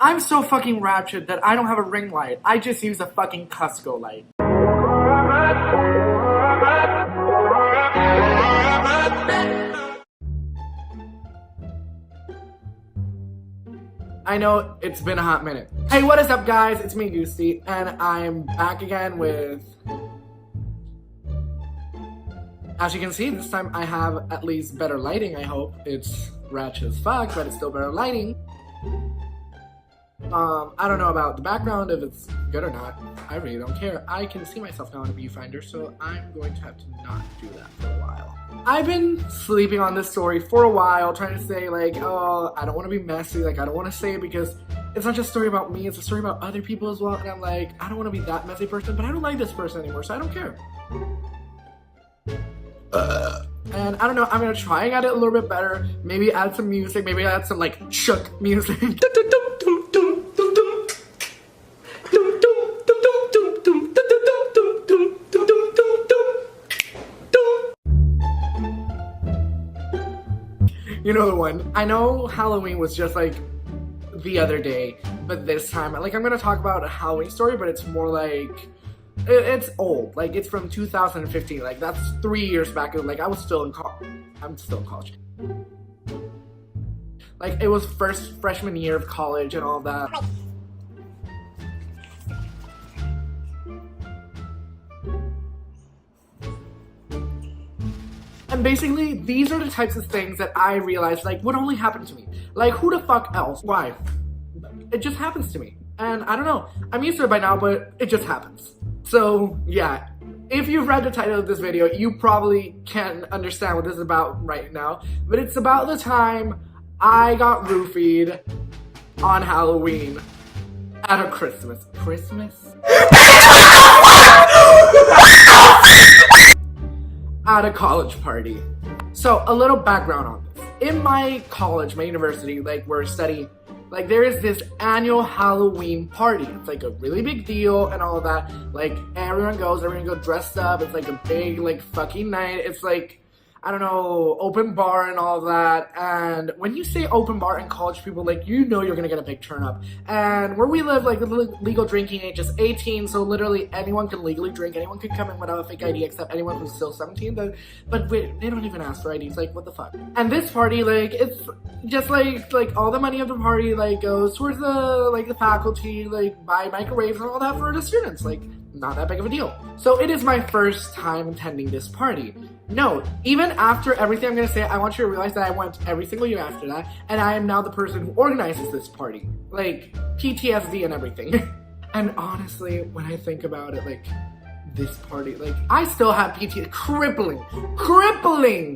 I'm so fucking ratchet that I don't have a ring light. I just use a fucking Cusco light. I know it's been a hot minute. Hey, what is up, guys? It's me, Goosey, and I'm back again with... As you can see, this time I have at least better lighting, I hope. It's ratchet as fuck, but it's still better lighting. I don't know about the background, if it's good or not. I really don't care. I can see myself now in a viewfinder, so I'm going to have to not do that for a while. I've been sleeping on this story for a while, trying to say like, oh, I don't want to be messy, like I don't want to say it because it's not just a story about me, it's a story about other people as well, and I'm like, I don't want to be that messy person, but I don't like this person anymore, so I don't care. And I don't know, I'm gonna try and get it a little bit better, maybe add some music, maybe add some like shook music. You know the one. I know Halloween was just like the other day, but this time, like I'm gonna talk about a Halloween story, but it's more like, it's old. Like it's from 2015, like that's 3 years back. Like I was still in college. I'm still in college. Like it was freshman year of college and all that. And basically, these are the types of things that I realized, like, would only happen to me. Like, who the fuck else? Why? It just happens to me. And I don't know. I'm used to it by now, but it just happens. So, yeah. If you've read the title of this video, you probably can't understand what this is about right now. But it's about the time I got roofied on Halloween at a Christmas. At a college party. So a little background on this. In my college, my university, like where I study, like there is this annual Halloween party. It's like a really big deal and all of that. Like everyone goes dressed up. It's like a big like fucking night. It's like, I don't know, open bar and all that. And when you say open bar in college, people like, you know you're gonna get a big turn up. And where we live, like the legal drinking age is 18, so literally anyone can legally drink. Anyone can come in without a fake ID except anyone who's still 17. But wait, they don't even ask for IDs. Like, what the fuck? And this party, like, it's just like all the money of the party like goes towards the faculty, like buy microwaves and all that for the students. Like, not that big of a deal. So it is my first time attending this party. No, even after everything I'm gonna say, I want you to realize that I went every single year after that, and I am now the person who organizes this party. Like, PTSD and everything. And honestly, when I think about it, like, this party, like, I still have crippling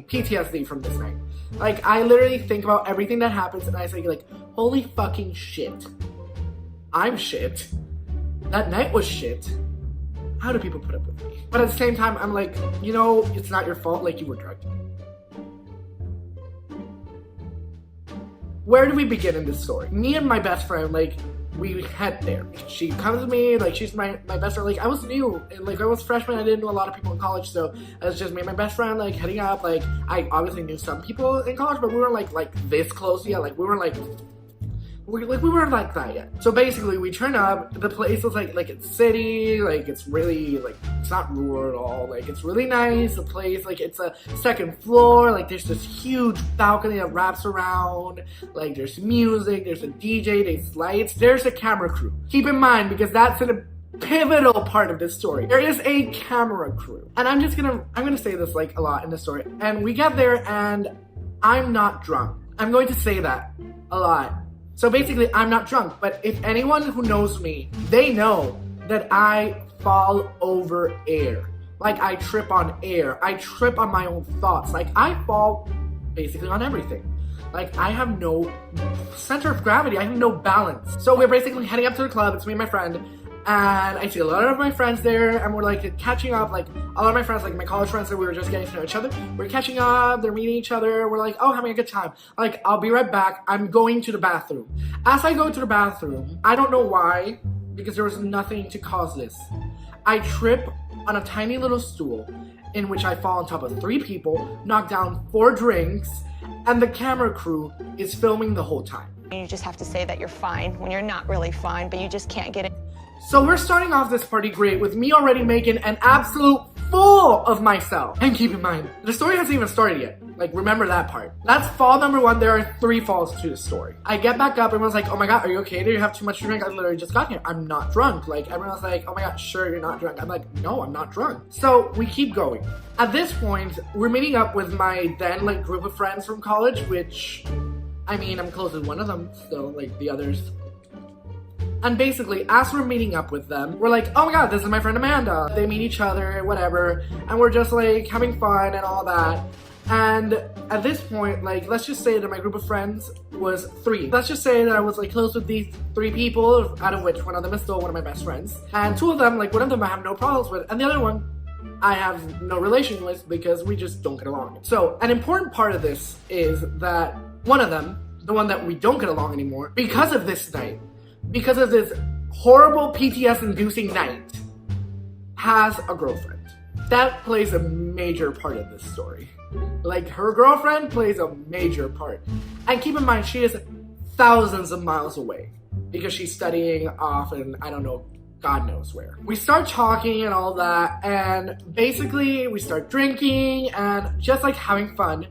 PTSD from this night. Like, I literally think about everything that happens, and I say, like, holy fucking shit. I'm shit. That night was shit. How do people put up with me? But at the same time, I'm like, you know, it's not your fault, like you were drugged. Where do we begin in this story? Me and my best friend, like, we head there. She comes to me, like, she's my best friend. Like, I was new, and, like, I was freshman, I didn't know a lot of people in college, so it was just me and my best friend, like, heading up. Like, I obviously knew some people in college, but we weren't, like this close yet. Like, we weren't, like... we weren't like that yet. So basically, we turn up. The place is like it's city, like it's really like it's not rural at all. Like it's really nice. The place, like it's a second floor. Like there's this huge balcony that wraps around. Like there's music. There's a DJ. There's lights. There's a camera crew. Keep in mind because that's a pivotal part of this story. There is a camera crew, and I'm gonna say this like a lot in the story. And we get there, and I'm not drunk. I'm going to say that a lot. So basically, I'm not drunk, but if anyone who knows me, they know that I fall over air. Like, I trip on air. I trip on my own thoughts. Like, I fall basically on everything. Like, I have no center of gravity. I have no balance. So we're basically heading up to the club. It's me and my friend. And I see a lot of my friends there, and we're like catching up. Like a lot of my friends, like my college friends that we were just getting to know each other, we're catching up, they're meeting each other, we're like, oh, having a good time. Like, I'll be right back, I'm going to the bathroom. As I go to the bathroom, I don't know why, because there was nothing to cause this. I trip on a tiny little stool, in which I fall on top of 3 people, knock down 4 drinks, and the camera crew is filming the whole time. You just have to say that you're fine when you're not really fine, but you just can't get it. So we're starting off this party great with me already making an absolute fool of myself. And keep in mind, the story hasn't even started yet. Like, remember that part. That's fall number 1. There are 3 falls to the story. I get back up, everyone's like, oh my god, are you okay? Do you have too much to drink? I literally just got here. I'm not drunk. Like, everyone's like, oh my god, sure, you're not drunk. I'm like, no, I'm not drunk. So we keep going. At this point, we're meeting up with my then, like, group of friends from college, which, I mean, I'm close with one of them, so, like, the others. And basically, as we're meeting up with them, we're like, oh my god, this is my friend Amanda. They meet each other, whatever, and we're just, like, having fun and all that. And at this point, like, let's just say that my group of friends was 3. Let's just say that I was, like, close with these 3 people, out of which one of them is still one of my best friends. And 2 of them, like, one of them I have no problems with, and the other one I have no relation with because we just don't get along. So, an important part of this is that one of them, the one that we don't get along anymore, because of this night, because of this horrible PTS-inducing night, has a girlfriend. That plays a major part of this story. Like, her girlfriend plays a major part. And keep in mind, she is thousands of miles away because she's studying off in, I don't know, God knows where. We start talking and all that, and basically we start drinking and just like having fun.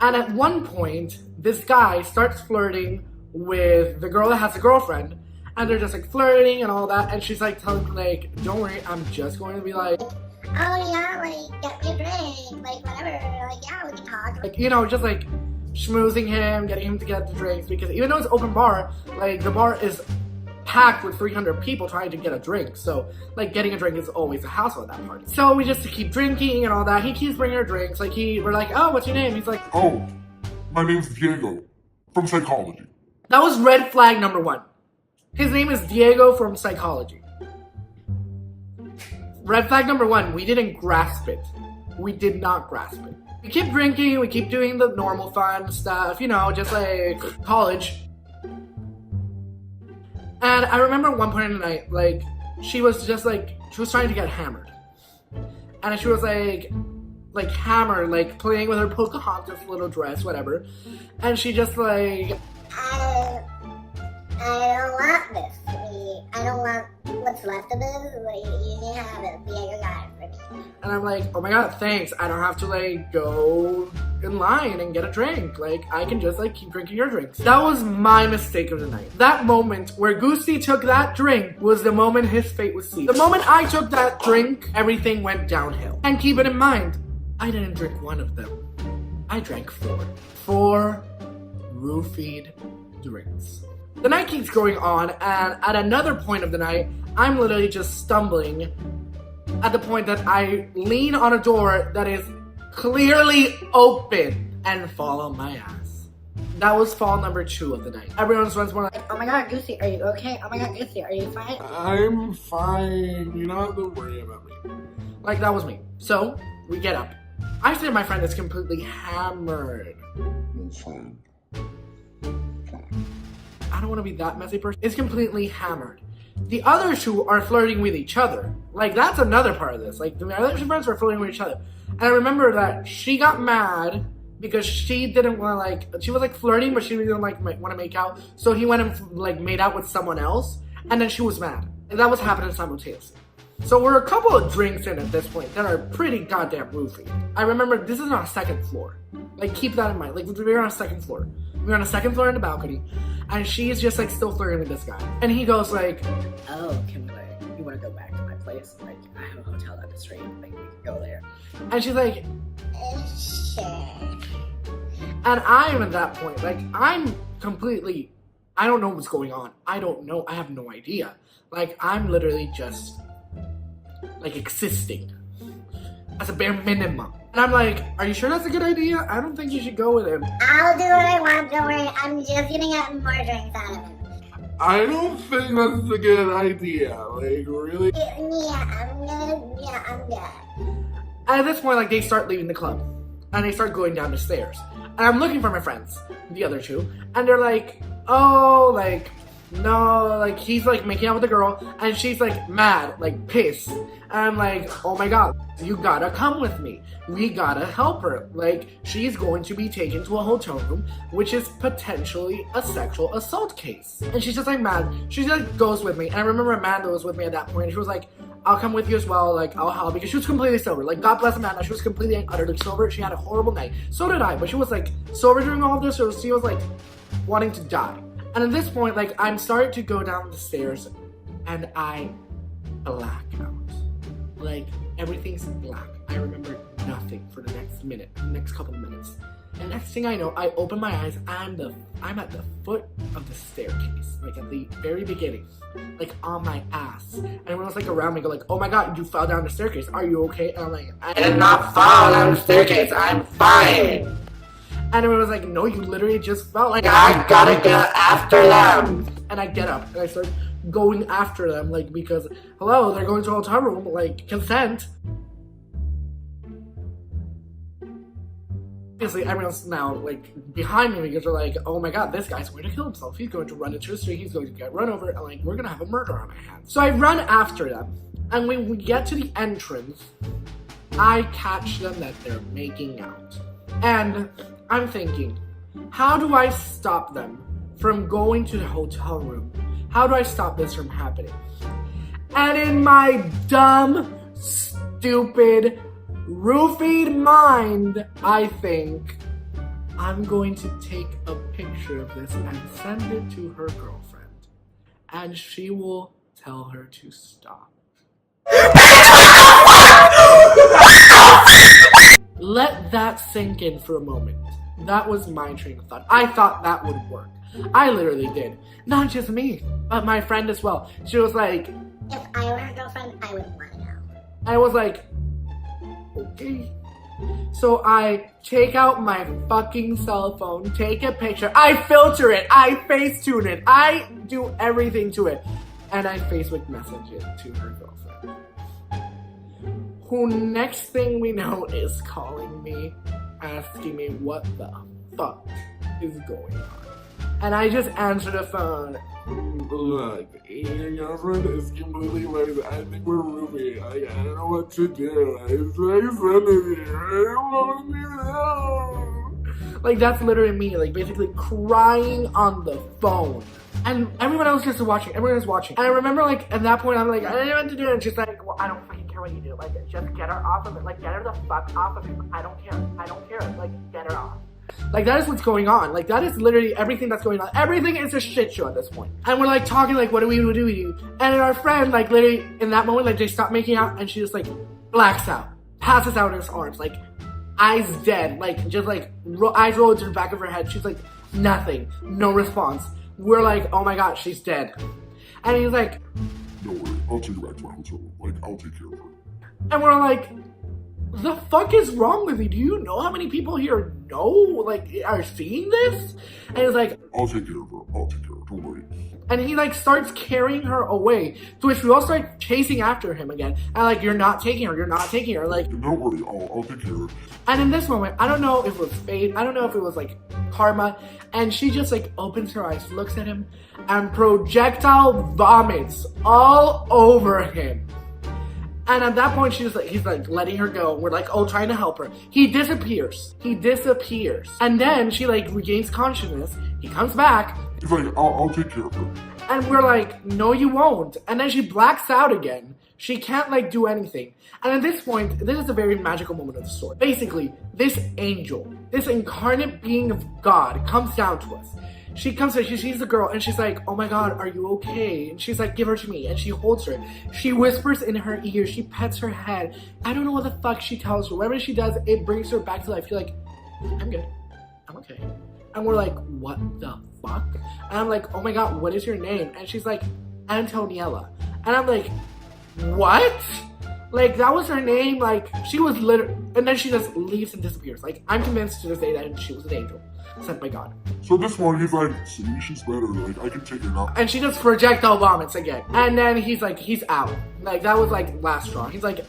And at one point, this guy starts flirting with the girl that has a girlfriend, and they're just like flirting and all that, and she's like telling me, like, don't worry, I'm just going to be like, oh yeah, like, get me a drink, like, whatever, like, yeah, we can talk. Like, you know, just like schmoozing him, getting him to get the drinks, because even though it's open bar, like, the bar is packed with 300 people trying to get a drink, so, like, getting a drink is always a hassle at that party. So we just keep drinking and all that. He keeps bringing her drinks, like, we're like, oh, what's your name? He's like, oh, my name's Diego, from psychology. That was red flag number 1. His name is Diego from psychology. Red flag number 1, we didn't grasp it. We did not grasp it. We keep drinking, we keep doing the normal fun stuff, you know, just like college. And I remember one point in the night, like, she was trying to get hammered. And she was like hammered, like, playing with her Pocahontas little dress, whatever. And she just, like, I don't want this. I don't want what's left of this. Like, you can have it. Diego got it for me. And I'm like, oh my god, thanks. I don't have to, like, go in line and get a drink. Like, I can just, like, keep drinking your drinks. That was my mistake of the night. That moment where Goosey took that drink was the moment his fate was sealed. The moment I took that drink, everything went downhill. And keep it in mind, I didn't drink one of them. I drank 4. 4 roofied drinks. The night keeps going on, and at another point of the night, I'm literally just stumbling at the point that I lean on a door that is clearly open and fall on my ass. That was fall number 2 of the night. Everyone's more like, Oh my god, Goosey, are you okay? Oh my god, Goosey, are you fine? I'm fine. You don't have to worry about me. like, that was me. So, we get up. I say my friend is completely hammered. I'm fine. I don't want to be that messy person. Is completely hammered. The other 2 are flirting with each other. Like, that's another part of this. Like, the other 2 friends were flirting with each other. And I remember that she got mad because she didn't want to, like, she was, like, flirting, but she didn't, like, want to make out. So he went and, like, made out with someone else. And then she was mad. And that was happening simultaneously. So we're a couple of drinks in at this point that are pretty goddamn roofy. I remember this is on a 2nd floor. Like, keep that in mind. Like, we're on a 2nd floor. We're on a 2nd floor in the balcony. And she's just, like, still flirting with this guy. And he goes, like, oh, can we, like, you want to go back to my place? Like, I have a hotel down the street. Like, we can go there. And she's like, Sure. and I am at that point, like, I'm completely, I don't know what's going on. I don't know. I have no idea. Like, I'm literally just, like, existing as a bare minimum. And I'm like, are you sure that's a good idea? I don't think you should go with him. I'll do what I want, don't worry. I'm just gonna get more drinks out of him. I don't think that's a good idea. Like, really? Yeah, I'm good. And at this point, like, they start leaving the club. And they start going down the stairs. And I'm looking for my friends, the other 2. And they're like, oh, like, no, like, he's, like, making out with the girl, and she's, like, mad, like, pissed. And I'm like, oh my god, you gotta come with me. We gotta help her. Like, she's going to be taken to a hotel room, which is potentially a sexual assault case. And she's just, like, mad. She just, like, goes with me. And I remember Amanda was with me at that point, and she was like, I'll come with you as well, like, I'll help, because she was completely sober. Like, God bless Amanda, she was completely and utterly sober. She had a horrible night. So did I, but she was, like, sober during all of this, so she was, like, wanting to die. And at this point, like, I'm starting to go down the stairs, and I black out. Like, everything's black. I remember nothing for the next couple of minutes. And next thing I know, I open my eyes, I'm at the foot of the staircase, like at the very beginning, like on my ass. And everyone's like around me, go like, oh my god, you fell down the staircase, are you okay? And I'm like, I did not fall down the staircase, I'm fine. And everyone was like, no, you literally just fell. Like, I gotta get after them. And I get up and I start going after them, like, because, hello, they're going to a hotel room, like, consent. Obviously, everyone's now, like, behind me because they're like, oh my god, this guy's going to kill himself. He's going to run into the street, he's going to get run over, and, like, we're gonna have a murder on our hands. So I run after them, and when we get to the entrance, I catch them that they're making out. And I'm thinking, how do I stop them from going to the hotel room? How do I stop this from happening? And in my dumb, stupid, roofied mind, I think I'm going to take a picture of this and send it to her girlfriend. And she will tell her to stop. Let that sink in for a moment. That was my train of thought. I thought that would work. I literally did. Not just me, but my friend as well. She was like, If I were her girlfriend, I would want to know. I was like, okay. So I take out my fucking cell phone, take a picture, I filter it, I Facetune it, I do everything to it, and I Facebook message it to her girlfriend. Who next thing we know is calling me, asking me what the fuck is going on. And I just answer the phone. Look, your girlfriend is completely like, I think we're rooming. I don't know what to do. It's like sending you. I don't want to do. Like, that's literally me, like, basically crying on the phone. And everyone else is watching. Everyone is watching. And I remember, like, at that point, I'm like, I don't know what to do. And she's like, well, I don't fucking care what you do. Like, just get her off of it. Like, get her the fuck off of it. I don't care. I don't care. Like, get her off. Like, that is what's going on. Like, that is literally everything that's going on. Everything is a shit show at this point. And we're, like, talking, like, what do we do? And our friend, like, literally, in that moment, like, they stop making out, and she just, like, blacks out. Passes out in his arms. Like, eyes dead. Like, just, like, eyes rolled to the back of her head. She's, like, nothing. No response. We're like, oh my god, she's dead. And he's like, Don't worry, I'll take you back to my hotel room. Like, I'll take care of her. and we're like, the fuck is wrong with you? Do you know how many people here are seeing this? And he's like, I'll take care of her. I'll take care of her. Don't worry. and he, like, starts carrying her away. To which we all start chasing after him again. And, like, you're not taking her. Like, Don't worry, I'll take care of her. and in this moment, I don't know if it was fate. I don't know if it was, like, karma. And she just, like, opens her eyes, looks at him, and projectile vomits all over him. And at that point, he's like letting her go. We're like, oh, trying to help her. He disappears. And then she, like, regains consciousness. He comes back. He's like, I'll take care of her. And we're like, no, you won't. And then she blacks out again. She can't, like, do anything. And at this point, this is a very magical moment of the story. Basically, this angel, this incarnate being of God, comes down to us. She comes in, she sees the girl, and she's like, oh my god, are you okay? And she's like, give her to me. And she holds her. She whispers in her ear. She pets her head. I don't know what the fuck she tells her. Whatever she does, it brings her back to life. You're like, I'm good. I'm okay. And we're like, what the fuck? And I'm like, oh my god, what is your name? And she's like, Antoniella. And I'm like, what? Like, that was her name. Like, she was literally, and then she just leaves and disappears. Like, I'm convinced to this day that she was an angel sent by God. So this one, he's like, see, she's better. Like, I can take her now. And she just projectile vomits again. And then he's like, he's out. Like, that was, like, last straw. He's like,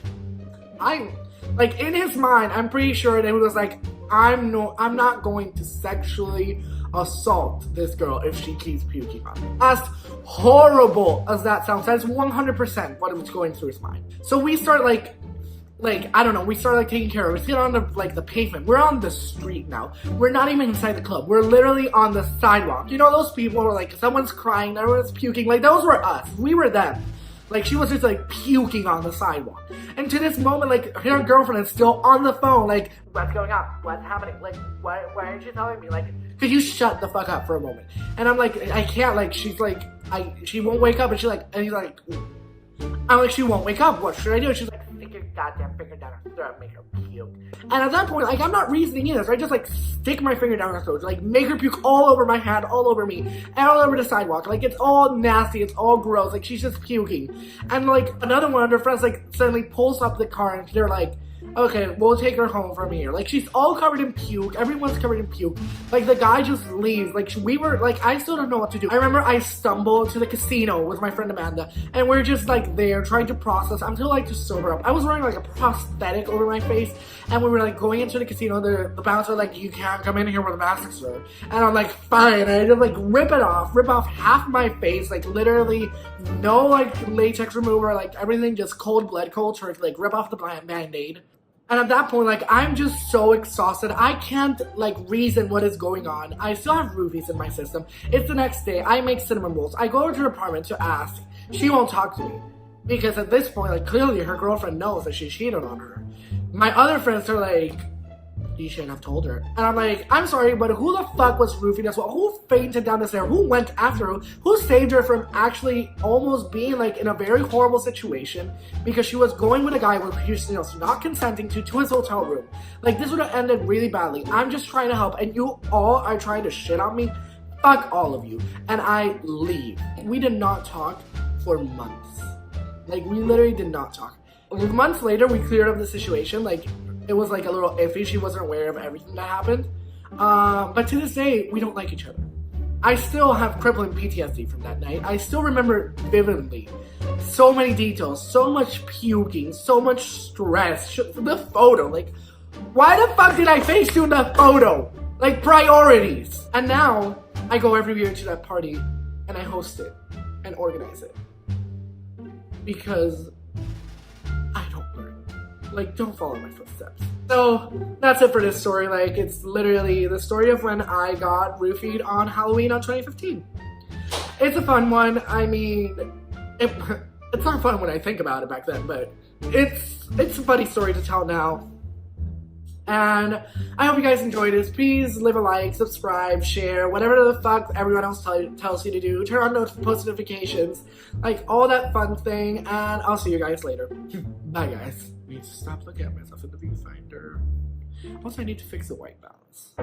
in his mind, I'm pretty sure that he was like, I'm not going to sexually assault this girl if she keeps puking on me. As horrible as that sounds, that's 100% what was going through his mind. So we start I don't know, we start taking care of it. We get on the pavement. We're on the street now. We're not even inside the club. We're literally on the sidewalk. You know those people who are someone's crying, everyone's puking, those were us. We were them. She was just puking on the sidewalk. And to this moment, her girlfriend is still on the phone, what's going on? What's happening? Why aren't you telling me? Could you shut the fuck up for a moment? And I'm I can't, she won't wake up, and and he's I'm she won't wake up. What should I do? She's stick your goddamn finger down her throat and make her puke. And at that point, I'm not reasoning either. So I just stick my finger down her throat, make her puke all over my hand, all over me, and all over the sidewalk. It's all nasty, it's all gross. She's just puking. And another one of her friends suddenly pulls up the car and they're okay, we'll take her home from here. She's all covered in puke. Everyone's covered in puke. The guy just leaves. We were, I still don't know what to do. I remember I stumbled to the casino with my friend Amanda, and we're just, there trying to process until, to sober up. I was wearing, a prosthetic over my face, and we were, going into the casino. The bouncer, you can't come in here with a mask, sir. And I'm fine. And I just, rip off half my face, literally no, latex remover, everything just cold blood, cold turkey, rip off the Band-Aid. And at that point, I'm just so exhausted. I can't, reason what is going on. I still have roofies in my system. It's the next day. I make cinnamon rolls. I go to her apartment to ask. She won't talk to me. Because at this point, clearly her girlfriend knows that she cheated on her. My other friends are you shouldn't have told her. And I'm I'm sorry, but who the fuck was roofing as well? Who fainted down the stairs? Who went after her? Who saved her from actually almost being in a very horrible situation because she was going with a guy who she was not consenting to his hotel room? This would have ended really badly. I'm just trying to help, and you all are trying to shit on me. Fuck all of you. And I leave. We did not talk for months. We literally did not talk. Months later, we cleared up the situation. It was a little iffy. She wasn't aware of everything that happened. But to this day, we don't like each other. I still have crippling PTSD from that night. I still remember vividly. So many details, so much puking, so much stress. The photo, why the fuck did I Facetune that photo? Priorities. And now, I go every year to that party, and I host it, and organize it. Because I don't learn. Don't follow my footsteps. So, that's it for this story. It's literally the story of when I got roofied on Halloween on 2015. It's a fun one. I mean, it's not fun when I think about it back then, but it's a funny story to tell now. And I hope you guys enjoyed this. Please leave a like, subscribe, share, whatever the fuck everyone else tells you to do. Turn on post notifications, all that fun thing. And I'll see you guys later. Bye, guys. I need to stop looking at myself in the viewfinder. Also, I need to fix the white balance.